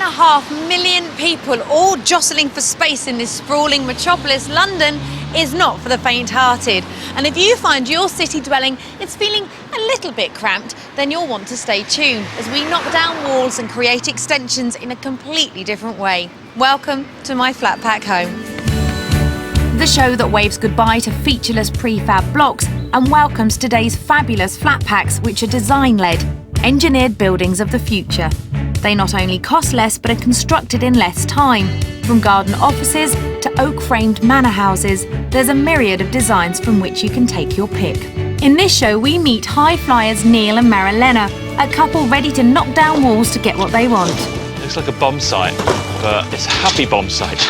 3.5 million people all jostling for space in this sprawling metropolis, London is not for the faint-hearted. And if you find your city dwelling is feeling a little bit cramped, then you'll want to stay tuned as we knock down walls and create extensions in a completely different way. Welcome to my flat pack home. The show that waves goodbye to featureless prefab blocks and welcomes today's fabulous flat packs, which are design-led, engineered buildings of the future. They not only cost less but are constructed in less time. From garden offices to oak-framed manor houses, there's a myriad of designs from which you can take your pick. In this show, we meet high flyers Neil and Marilena, a couple ready to knock down walls to get what they want. Looks like a bomb site, but it's a happy bomb site.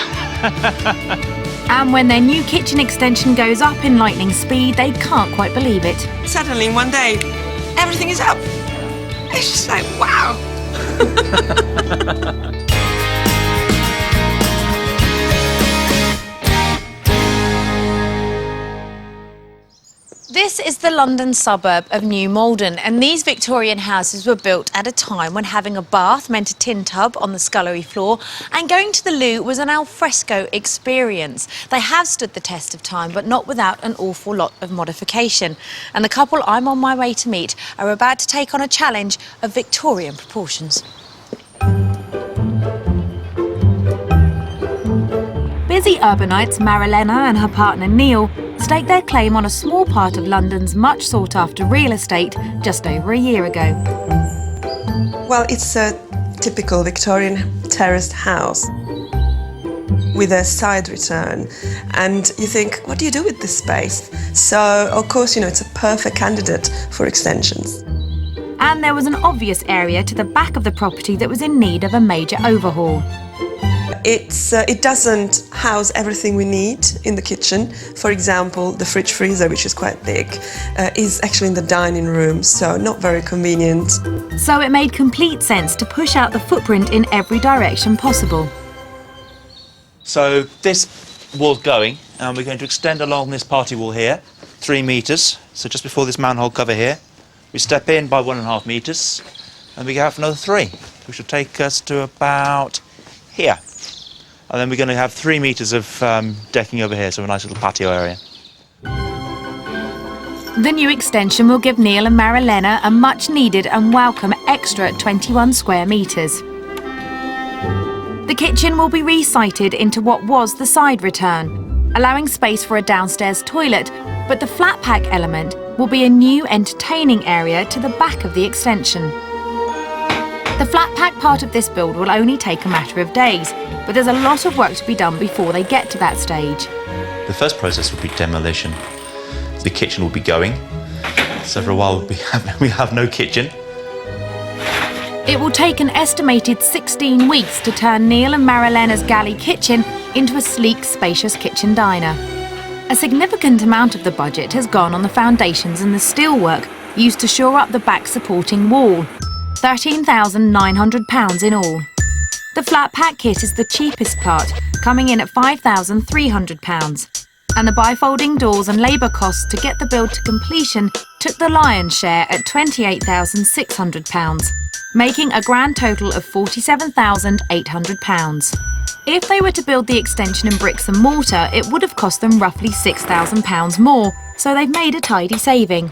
And when their new kitchen extension goes up in lightning speed, they can't quite believe it. Suddenly, one day, everything is up. It's just like, wow. This is the London suburb of New Malden, and these Victorian houses were built at a time when having a bath meant a tin tub on the scullery floor and going to the loo was an alfresco experience. They have stood the test of time, but not without an awful lot of modification. And the couple I'm on my way to meet are about to take on a challenge of Victorian proportions. Busy urbanites Marilena and her partner Neil staked their claim on a small part of London's much sought-after real estate just over a year ago. Well, it's a typical Victorian terraced house with a side return. And you think, what do you do with this space? So, of course, you know, it's a perfect candidate for extensions. And there was an obvious area to the back of the property that was in need of a major overhaul. It doesn't house everything we need in the kitchen. For example, the fridge freezer, which is quite big, is actually in the dining room, so not very convenient. So it made complete sense to push out the footprint in every direction possible. So this wall's going, and we're going to extend along this party wall here, 3 metres. So just before this manhole cover here, we step in by 1.5 metres, and we go out for another 3, which will take us to about here. And then we're going to have 3 metres of decking over here, so a nice little patio area. The new extension will give Neil and Marilena a much-needed and welcome extra 21 square metres. The kitchen will be resited into what was the side return, allowing space for a downstairs toilet, but the flat pack element will be a new entertaining area to the back of the extension. The flat pack part of this build will only take a matter of days, but there's a lot of work to be done before they get to that stage. The first process will be demolition. The kitchen will be going, so for a while we have no kitchen. It will take an estimated 16 weeks to turn Neil and Marilena's galley kitchen into a sleek, spacious kitchen diner. A significant amount of the budget has gone on the foundations and the steelwork used to shore up the back supporting wall. £13,900 in all. The flat pack kit is the cheapest part, coming in at £5,300. And the bifolding doors and labour costs to get the build to completion took the lion's share at £28,600, making a grand total of £47,800. If they were to build the extension in bricks and mortar, it would have cost them roughly £6,000 more, so they've made a tidy saving.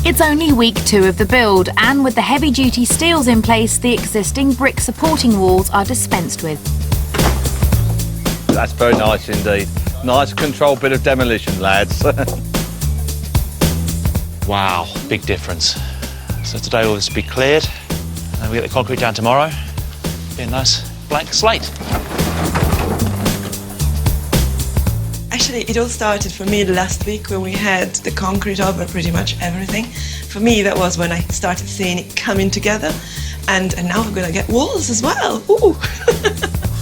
It's only week 2 of the build, and with the heavy-duty steels in place, the existing brick supporting walls are dispensed with. That's very nice indeed. Nice controlled bit of demolition, lads. Wow, big difference. So today all this will be cleared, and we get the concrete down tomorrow. Be a nice blank slate. Actually, it all started for me last week when we had the concrete over pretty much everything. For me, that was when I started seeing it coming together. And now we're going to get walls as well. Ooh.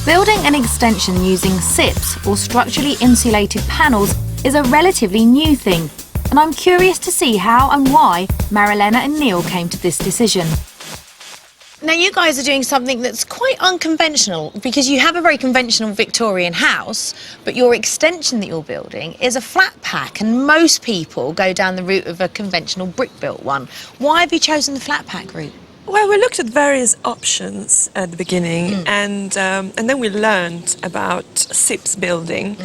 Building an extension using SIPs, or structurally insulated panels, is a relatively new thing. And I'm curious to see how and why Marilena and Neil came to this decision. Now, you guys are doing something that's quite unconventional, because you have a very conventional Victorian house, but your extension that you're building is a flat pack, and most people go down the route of a conventional brick-built one. Why have you chosen the flat pack route? Well, we looked at various options at the beginning, and then we learned about SIPs building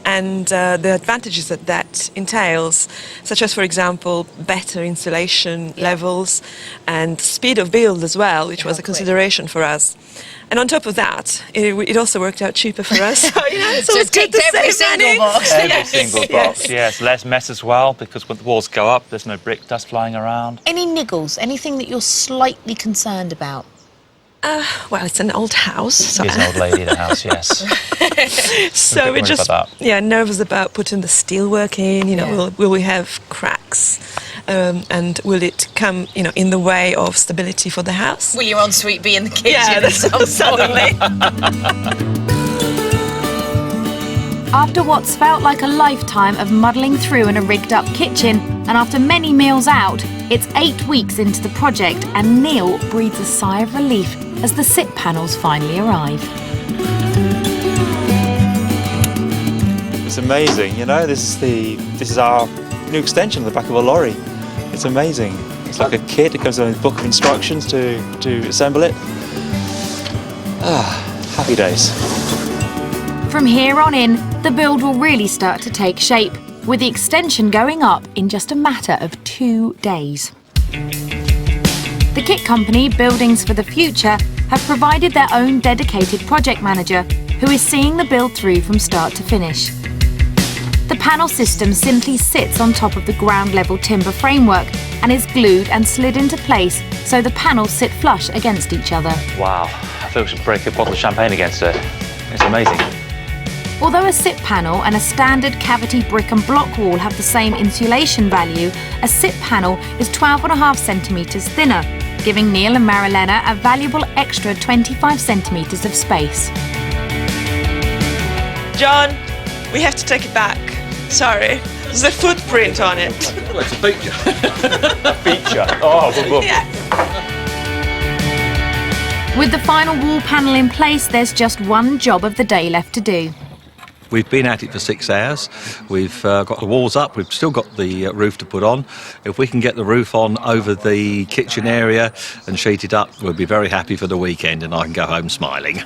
and the advantages that entails, such as, for example, better insulation levels and speed of build as well, which was a consideration for us. And on top of that, it also worked out cheaper for us. So, it's always good to every save single money. box. Every single box, yes. Less mess as well, because when the walls go up, there's no brick dust flying around. Any niggles? Anything that you're slightly concerned about? Well, it's an old house. So Here's an old lady in the house, yes. So we're just nervous about putting the steelwork in. Will we have cracks, and will it come in the way of stability for the house? Will your ensuite be in the kitchen? Yeah, that's suddenly. After what's felt like a lifetime of muddling through in a rigged-up kitchen, and after many meals out, it's 8 weeks into the project, and Neil breathes a sigh of relief as the SIP panels finally arrive. It's amazing, this is our new extension on the back of a lorry. It's amazing. It's like a kit. It comes with a book of instructions to assemble it. Happy days. From here on in, the build will really start to take shape, with the extension going up in just a matter of 2 days. The kit company, Buildings for the Future, have provided their own dedicated project manager who is seeing the build through from start to finish. The panel system simply sits on top of the ground-level timber framework and is glued and slid into place so the panels sit flush against each other. Wow, I feel we should break a bottle of champagne against it. It's amazing. Although a SIP panel and a standard cavity brick and block wall have the same insulation value, a SIP panel is 12.5 centimetres thinner, giving Neil and Marilena a valuable extra 25 centimetres of space. John, we have to take it back. Sorry, there's a footprint on it. Well, it's a feature. Feature. Oh, boom, boom. Yeah. With the final wall panel in place, there's just one job of the day left to do. We've been at it for 6 hours. We've got the walls up. We've still got the roof to put on. If we can get the roof on over the kitchen area and sheet it up, we'll be very happy for the weekend and I can go home smiling.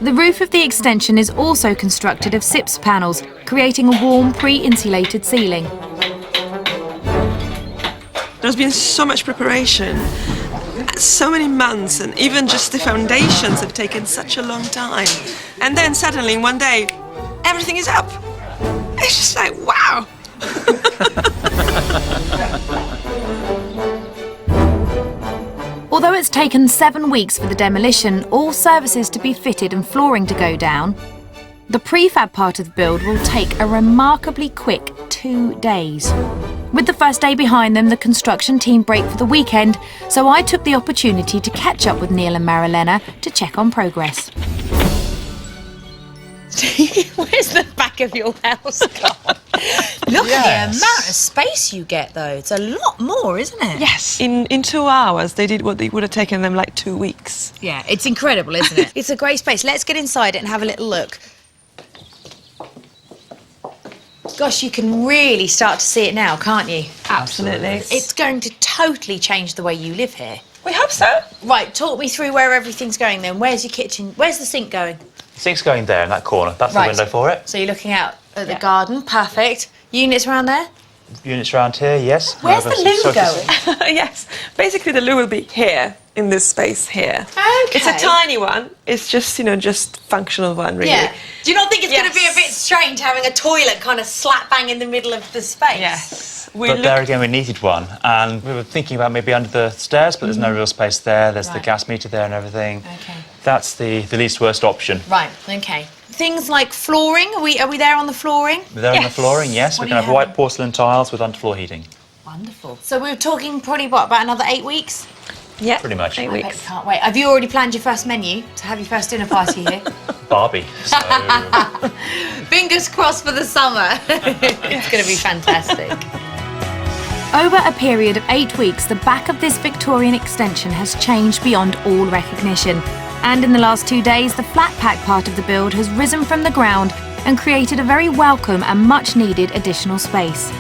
The roof of the extension is also constructed of SIPs panels, creating a warm, pre-insulated ceiling. There's been so much preparation, so many months, and even just the foundations have taken such a long time. And then suddenly, in one day, everything is up. It's just like, wow. Although it's taken 7 weeks for the demolition, all services to be fitted and flooring to go down, the prefab part of the build will take a remarkably quick 2 days. With the first day behind them, the construction team break for the weekend, so I took the opportunity to catch up with Neil and Marilena to check on progress. Where's the back of your house gone? Look at the amount of space you get, though. It's a lot more, isn't it? Yes. In 2 hours, they did what it would have taken them like 2 weeks. Yeah, it's incredible, isn't it? It's a great space. Let's get inside it and have a little look. Gosh, you can really start to see it now, can't you? Absolutely. It's going to totally change the way you live here. We hope so. Right, talk me through where everything's going then. Where's your kitchen? Where's the sink going? The sink's going there in that corner. That's Right. the window for it. So you're looking out at the garden. Perfect. Units around there? Units around here, yes. Where's the loo So- going? Yes. Basically, the loo will be here, in this space here. Okay. It's a tiny one. It's just, just functional one, really. Yeah. Do you not think it's going to be a Yes. bit strange having a toilet kind of slap bang in the middle of the space? Yes. But there again, we needed one. And we were thinking about maybe under the stairs, but there's no real space there. There's the Right. gas meter there and everything. Okay. That's the least worst option. Right, okay. Things like flooring, are we there on the flooring? We're there on the flooring, yes. What We do can you have white have? porcelain tiles with underfloor heating. Wonderful. So we're talking probably, what, about another 8 weeks? Yeah. Pretty much. 8 I weeks. bet you can't wait. Have you already planned your first menu to have your first dinner party here? Barbie. So Fingers crossed for the summer. It's going to be fantastic. Over a period of 8 weeks, the back of this Victorian extension has changed beyond all recognition. And in the last 2 days, the flat pack part of the build has risen from the ground and created a very welcome and much needed additional space.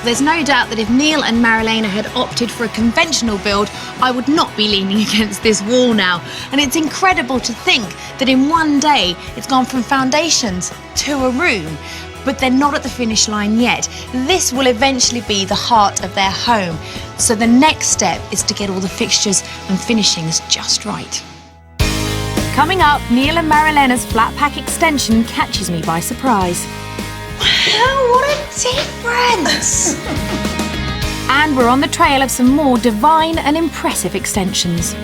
There's no doubt that if Neil and Marilena had opted for a conventional build, I would not be leaning against this wall now. And it's incredible to think that in one day it's gone from foundations to a room. But they're not at the finish line yet. This will eventually be the heart of their home. So the next step is to get all the fixtures and finishings just right. Coming up, Neil and Marilena's flat pack extension catches me by surprise. Wow, what a difference! And we're on the trail of some more divine and impressive extensions.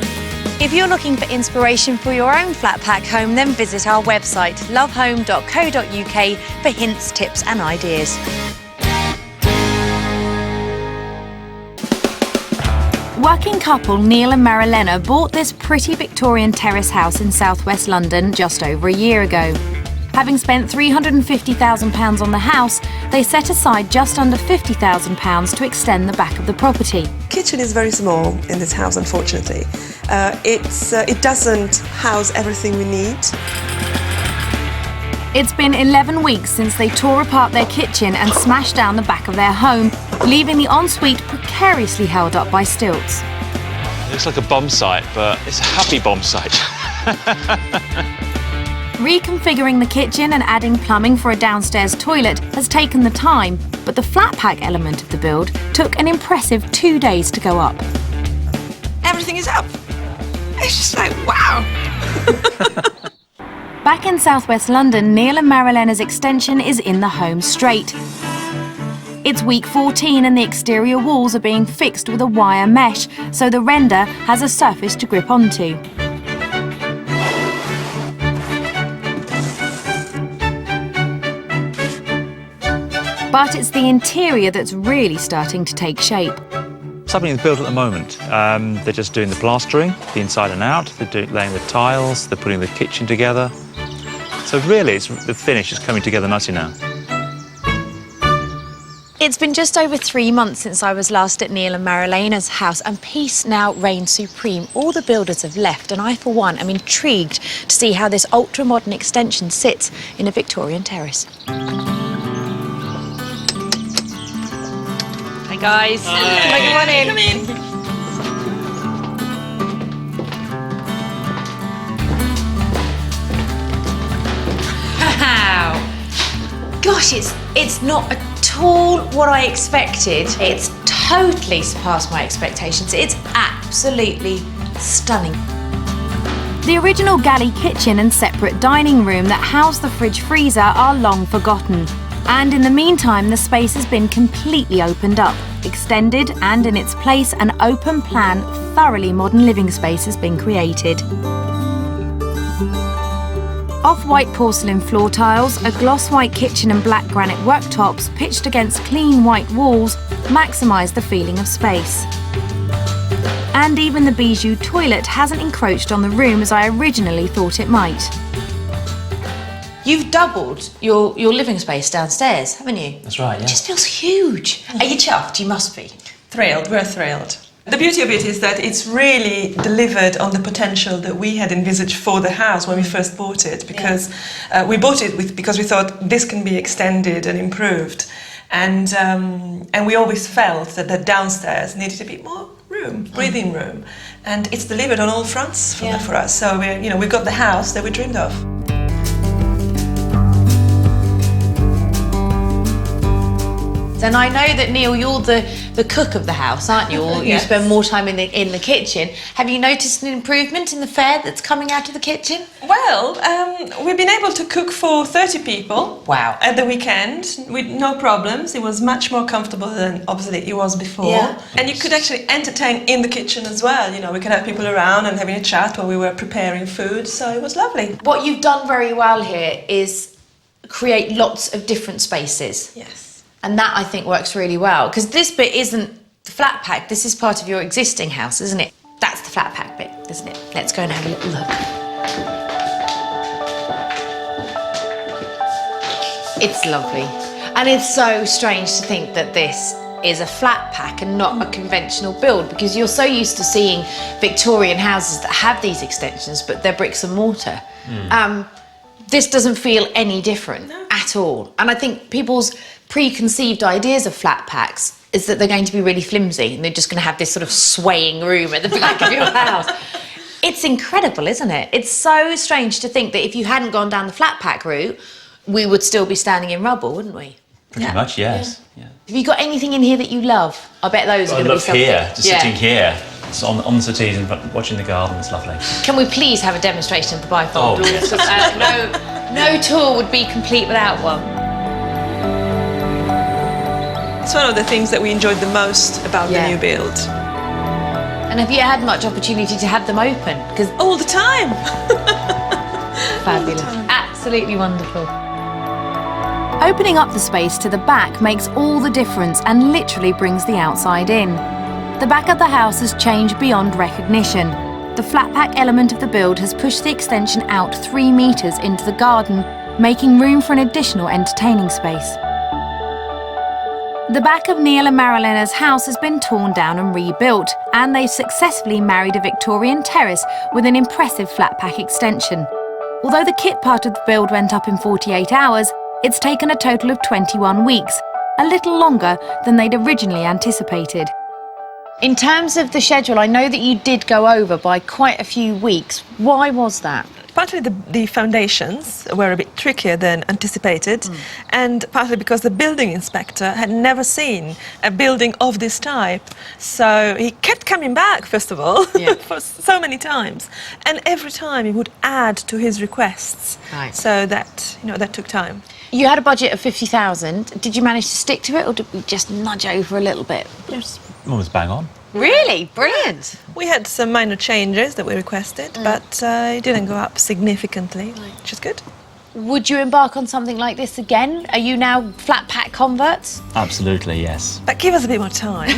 If you're looking for inspiration for your own flat pack home, then visit our website, lovehome.co.uk, for hints, tips and ideas. Working couple Neil and Marilena bought this pretty Victorian terrace house in southwest London just over a year ago. Having spent £350,000 on the house, they set aside just under £50,000 to extend the back of the property. Kitchen is very small in this house, unfortunately. It doesn't house everything we need. It's been 11 weeks since they tore apart their kitchen and smashed down the back of their home, leaving the ensuite precariously held up by stilts. It looks like a bomb site, but it's a happy bomb site. Reconfiguring the kitchen and adding plumbing for a downstairs toilet has taken the time, but the flat pack element of the build took an impressive 2 days to go up. Everything is up. It's just like, wow. Back in southwest London, Neil and Marilena's extension is in the home straight. It's week 14 and the exterior walls are being fixed with a wire mesh, so the render has a surface to grip onto. But it's the interior that's really starting to take shape. Something is built at the moment. They're just doing the plastering, the inside and out. They're laying the tiles. They're putting the kitchen together. So really, the finish is coming together nicely now. It's been just over 3 months since I was last at Neil and Marilena's house, and peace now reigns supreme. All the builders have left, and I, for one, am intrigued to see how this ultra-modern extension sits in a Victorian terrace. Hi, guys. Hi. Good morning. Come in. Wow. Gosh, it's not at all what I expected. It's totally surpassed my expectations. It's absolutely stunning. The original galley kitchen and separate dining room that housed the fridge freezer are long forgotten. And in the meantime, the space has been completely opened up, extended, and in its place, an open plan, thoroughly modern living space has been created. Off-white porcelain floor tiles, a gloss white kitchen and black granite worktops pitched against clean white walls maximise the feeling of space. And even the bijou toilet hasn't encroached on the room as I originally thought it might. You've doubled your living space downstairs, haven't you? That's right, yeah. It just feels huge. Are you chuffed? You must be. Thrilled, we're thrilled. The beauty of it is that it's really delivered on the potential that we had envisaged for the house when we first bought it, because we bought it because we thought this can be extended and improved, and we always felt that the downstairs needed a bit more room, breathing room, and it's delivered on all fronts for us. So we've got the house that we dreamed of. And I know that, Neil, you're the cook of the house, aren't you? Or you Yes. spend more time in the kitchen. Have you noticed an improvement in the fare that's coming out of the kitchen? Well, we've been able to cook for 30 people. Wow. At the weekend with no problems. It was much more comfortable than obviously it was before. Yeah. And you could actually entertain in the kitchen as well. We could have people around and having a chat while we were preparing food. So it was lovely. What you've done very well here is create lots of different spaces. Yes. And that, I think, works really well. Because this bit isn't the flat pack. This is part of your existing house, isn't it? That's the flat pack bit, isn't it? Let's go and have a little look. It's lovely. And it's so strange to think that this is a flat pack and not a conventional build, because you're so used to seeing Victorian houses that have these extensions, but they're bricks and mortar. This doesn't feel any different at all. And I think people's preconceived ideas of flat packs is that they're going to be really flimsy and they're just going to have this sort of swaying room at the back of your house. It's incredible, isn't it? It's so strange to think that if you hadn't gone down the flat pack route, we would still be standing in rubble, wouldn't we? Pretty much, yes. Yeah. Have you got anything in here that you love? I bet those are going to be something. Here, just sitting here, just on the settees and watching the garden. It's lovely. Can we please have a demonstration of the bifold? Oh, yes. No tour would be complete without one. It's one of the things that we enjoyed the most about the new build. And have you had much opportunity to have them open? Because All the time! fabulous. Absolutely wonderful. Opening up the space to the back makes all the difference and literally brings the outside in. The back of the house has changed beyond recognition. The flat pack element of the build has pushed the extension out 3 metres into the garden, making room for an additional entertaining space. The back of Neil and Marilena's house has been torn down and rebuilt, and they've successfully married a Victorian terrace with an impressive flat pack extension. Although the kit part of the build went up in 48 hours, it's taken a total of 21 weeks, a little longer than they'd originally anticipated. In terms of the schedule, I know that you did go over by quite a few weeks. Why was that? Partly the foundations were a bit trickier than anticipated, and partly because the building inspector had never seen a building of this type. So he kept coming back, first of all, for so many times. And every time he would add to his requests. Right. So that, that took time. You had a budget of 50,000. Did you manage to stick to it, or did we just nudge over a little bit? Almost bang on. Really? Brilliant. We had some minor changes that we requested, but it didn't go up significantly, which is good. Would you embark on something like this again? Are you now flat pack converts? Absolutely, yes. But give us a bit more time.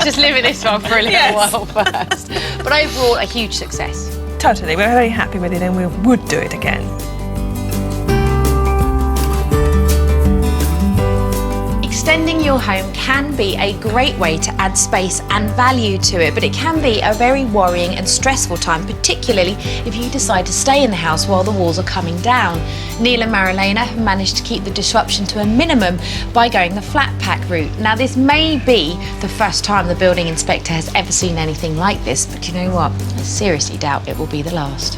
Just live in this one for a little while first. But overall, a huge success. Totally, we're very happy with it and we would do it again. Extending your home can be a great way to add space and value to it, but it can be a very worrying and stressful time, particularly if you decide to stay in the house while the walls are coming down. Neil and Marilena have managed to keep the disruption to a minimum by going the flat pack route. Now, this may be the first time the building inspector has ever seen anything like this, but you know what? I seriously doubt it will be the last.